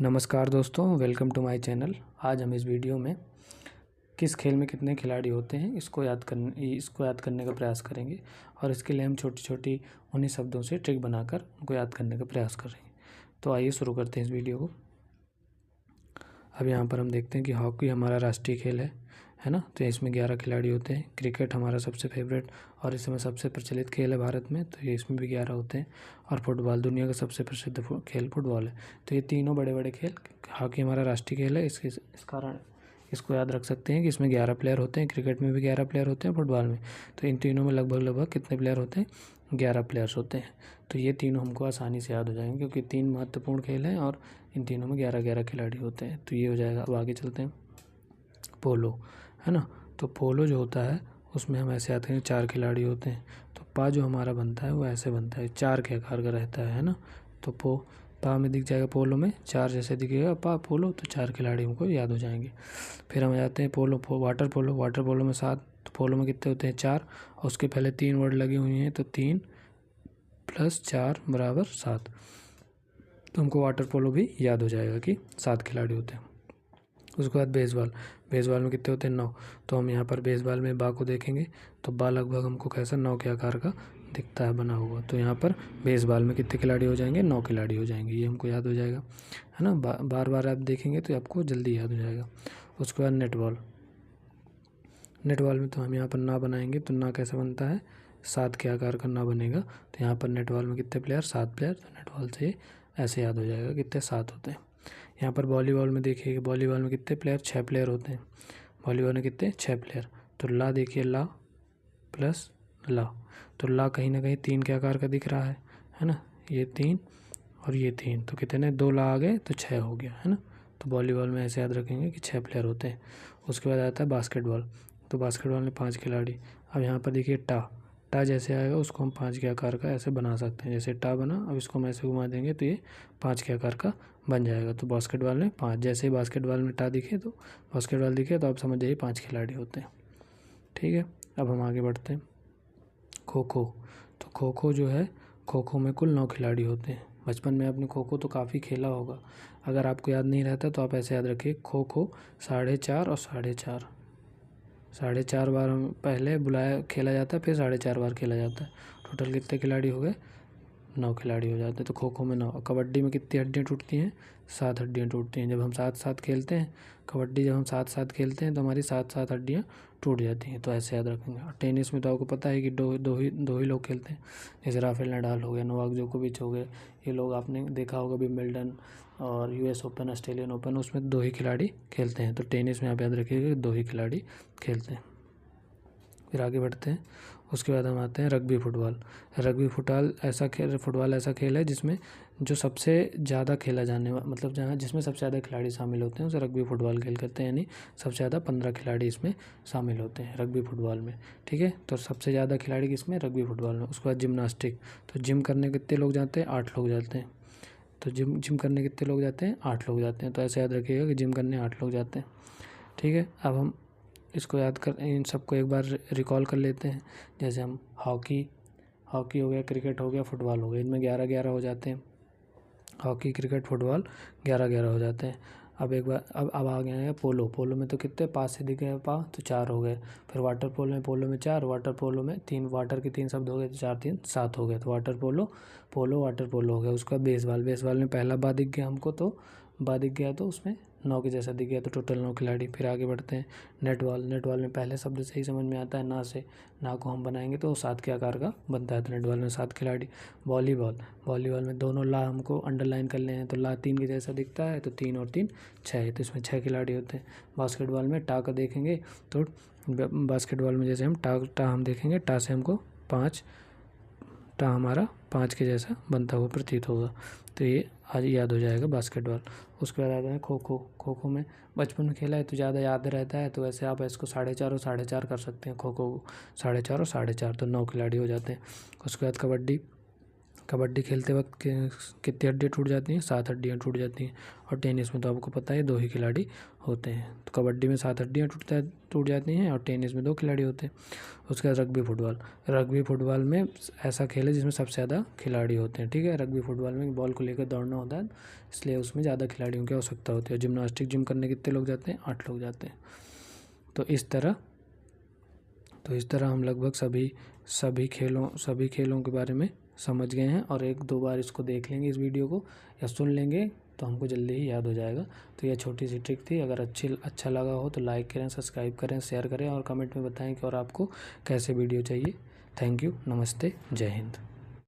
नमस्कार दोस्तों, welcome to my channel. आज हम इस वीडियो में किस खेल में कितने खिलाड़ी होते हैं इसको याद करने का प्रयास करेंगे और इसके लिए हम छोटी छोटी उन्हीं शब्दों से ट्रिक बनाकर उनको याद करने का प्रयास करेंगे। तो आइए शुरू करते हैं इस वीडियो को। अब यहाँ पर हम देखते हैं कि हॉकी हमारा राष्ट्रीय खेल है ना। तो इसमें 11 खिलाड़ी होते हैं। क्रिकेट हमारा सबसे फेवरेट और इस समय सबसे प्रचलित खेल है भारत में, तो ये इसमें भी 11 होते हैं। और फुटबॉल दुनिया का सबसे प्रसिद्ध खेल फुटबॉल है। तो ये तीनों बड़े बड़े खेल, हॉकी हमारा राष्ट्रीय खेल है, इस कारण इसको याद रख सकते हैं कि इसमें 11 प्लेयर होते हैं। क्रिकेट में भी 11 प्लेयर होते हैं, फुटबॉल में। तो इन तीनों में लगभग कितने प्लेयर होते हैं? 11 प्लेयर्स होते हैं। तो ये तीनों हमको आसानी से याद हो जाएंगे क्योंकि तीन महत्वपूर्ण खेल हैं और इन तीनों में 11-11 खिलाड़ी होते हैं। तो ये हो जाएगा। अब आगे चलते हैं। पोलो है ना। तो पोलो जो होता है उसमें हम ऐसे आते हैं 4 खिलाड़ी होते हैं। तो पा जो हमारा बनता है वो ऐसे बनता है, 4 के आकार का रहता है ना। तो पा में दिख जाएगा, पोलो में 4 जैसे दिखेगा पा पोलो, तो 4 खिलाड़ी हमको याद हो जाएंगे। फिर हम जाते हैं वाटर पोलो में 7। तो पोलो में कितने होते हैं? 4। और उसके पहले 3 वर्ड लगी हुई हैं, तो 3 + 4 = 7। तो हमको वाटर पोलो भी याद हो जाएगा कि 7 खिलाड़ी होते हैं। उसके बाद बेसबॉल में कितने होते हैं? 9। तो हम यहाँ पर बेसबॉल में बा को देखेंगे तो बा लगभग हमको कैसा 9 के आकार का दिखता है बना हुआ। तो यहाँ पर बेसबॉल में कितने खिलाड़ी हो जाएंगे? 9 खिलाड़ी हो जाएंगे। ये हमको याद हो जाएगा, है ना। बार बार आप देखेंगे तो आपको जल्दी याद हो जाएगा। उसके बाद नेटबॉल में तो हम यहाँ पर ना बनाएंगे, तो ना कैसे बनता है? 7 के आकार का ना बनेगा। तो यहाँ पर नेटबॉल में कितने प्लेयर? 7 प्लेयर। तो नेटबॉल से ऐसे याद हो जाएगा कितने 7 होते हैं। यहाँ पर वॉलीबॉल में देखिए, वॉलीबॉल में कितने प्लेयर? 6 प्लेयर होते हैं। वॉलीबॉल में कितने? 6 प्लेयर। तो ला देखिए, ला प्लस ला, तो ला कहीं ना कहीं 3 के आकार का दिख रहा है ना। ये 3 और ये 3, तो कितने? 2 ला आ गए तो 6 हो गया, है ना। तो वॉलीबॉल में ऐसे याद रखेंगे कि 6 प्लेयर होते हैं। उसके बाद आता है बास्केटबॉल। तो बास्केटबॉल में 5 खिलाड़ी। अब यहाँ पर देखिए टा जैसे आएगा उसको हम 5 के आकार का ऐसे बना सकते हैं। जैसे टा बना, अब इसको हम ऐसे घुमा देंगे तो ये 5 के आकार का बन जाएगा। तो बास्केटबॉल में 5, जैसे ही बास्केटबॉल में टा दिखे तो बास्केटबॉल दिखे तो आप समझ जाइए 5 खिलाड़ी होते हैं। ठीक है, अब हम आगे बढ़ते हैं। खो खो। तो खो खो जो है, खो खो में कुल 9 खिलाड़ी होते हैं। बचपन में आपने खो खो तो काफ़ी खेला होगा। अगर आपको याद नहीं रहता तो आप ऐसे याद रखिए, खो खो 4.5 और 4.5, 4.5 बार पहले खेला जाता है, फिर 4.5 बार खेला जाता है। टोटल कितने खिलाड़ी हो गए? 9 खिलाड़ी हो जाते हैं। तो खो खो में 9। कबड्डी में कितनी हड्डियाँ टूटती हैं? 7 हड्डियाँ टूटती हैं। जब हम साथ साथ खेलते हैं कबड्डी, जब हम साथ साथ खेलते हैं तो हमारी 7 हड्डियाँ टूट जाती हैं। तो ऐसे याद रखेंगे। और टेनिस में तो आपको पता है कि दो ही लोग खेलते हैं। जैसे राफेल नडाल हो गया, नोवाक जोकोविच हो गए, ये लोग आपने देखा होगा। विंबलडन और US ओपन, ऑस्ट्रेलियन ओपन, उसमें 2 ही खिलाड़ी खेलते हैं। तो टेनिस में आप याद रखिएगा 2 ही खिलाड़ी खेलते हैं। फिर आगे बढ़ते हैं। उसके बाद हम आते हैं रग्बी फुटबॉल। फुटबॉल ऐसा खेल है जिसमें जो सबसे ज़्यादा खेला जाने वाला, मतलब जिसमें सबसे ज़्यादा खिलाड़ी शामिल होते हैं उसे रग्बी फुटबॉल खेल करते हैं। यानी सबसे ज़्यादा 15 खिलाड़ी इसमें शामिल होते हैं रग्बी फुटबॉल में। ठीक है, तो सबसे ज़्यादा खिलाड़ी किसमें? रग्बी फुटबॉल में। उसके बाद जिम्नास्टिक। तो जिम करने कितने लोग जाते हैं? 8 लोग जाते हैं। तो जिम करने कितने लोग जाते हैं? 8 लोग जाते हैं। तो ऐसे याद रखिएगा कि जिम करने 8 लोग जाते हैं। ठीक है, अब हम इसको इन सबको एक बार रिकॉल कर लेते हैं। जैसे हम हॉकी हो गया, क्रिकेट हो गया, फुटबॉल हो गया, इनमें 11-11 हो जाते हैं। हॉकी, क्रिकेट, फुटबॉल 11-11 हो जाते हैं। अब एक बार अब आ गया है पोलो में तो कितने? 5 से दिखे पा, तो 4 हो गए। फिर वाटर पोलो में 4, वाटर पोलो में 3, वाटर के 3 शब्द हो गए तो 4 3 7 हो गए। तो वाटर वाटर पोलो हो गया। उसका बेसबॉल में पहला बा दिख गया हमको, तो बा दिख गया तो उसमें 9 के जैसा दिख गया, तो टोटल 9 खिलाड़ी। फिर आगे बढ़ते हैं। नेटबॉल में पहले शब्द से ही समझ में आता है, ना से। ना को हम बनाएंगे तो 7 के आकार का बनता है। तो नेटबॉल में 7 खिलाड़ी। वॉलीबॉल में दोनों ला हमको अंडरलाइन कर ले हैं, तो ला 3 के जैसा दिखता है, तो 3 और 3 6, तो इसमें 6 खिलाड़ी होते हैं। बास्केटबॉल में टा का देखेंगे तो बास्केटबॉल में जैसे हम टा हम देखेंगे, टा से हमको 5, टा हमारा 5 के जैसा बनता हुआ प्रतीत होगा। तो ये आज याद हो जाएगा बास्केटबॉल। उसके बाद आता है खो खो में बचपन में खेला है तो ज़्यादा याद रहता है, तो वैसे आप इसको 4.5 और 4.5 कर सकते हैं। खो खो 4.5 और 4.5, तो 9 खिलाड़ी हो जाते हैं। उसके बाद कबड्डी खेलते वक्त कितनी हड्डियाँ टूट जाती हैं? 7 हड्डियाँ टूट जाती हैं। और टेनिस में तो आपको पता है 2 ही खिलाड़ी होते हैं। तो कबड्डी में 7 हड्डियाँ टूट जाती हैं और टेनिस में 2 खिलाड़ी होते हैं। उसके बाद रग्बी फुटबॉल में ऐसा खेल है जिसमें सबसे ज़्यादा खिलाड़ी होते हैं, ठीक है। रग्बी फुटबॉल में बॉल को लेकर दौड़ना होता है, इसलिए उसमें ज़्यादा खिलाड़ियों की आवश्यकता होती है। जिम्नास्टिक जिम करने कितने लोग जाते हैं? 8 लोग जाते हैं। तो इस तरह हम लगभग सभी खेलों के बारे में समझ गए हैं। और 1-2 बार इसको देख लेंगे, इस वीडियो को, या सुन लेंगे तो हमको जल्दी ही याद हो जाएगा। तो यह छोटी सी ट्रिक थी। अगर अच्छा लगा हो तो लाइक करें, सब्सक्राइब करें, शेयर करें और कमेंट में बताएं कि और आपको कैसे वीडियो चाहिए। थैंक यू, नमस्ते, जय हिंद।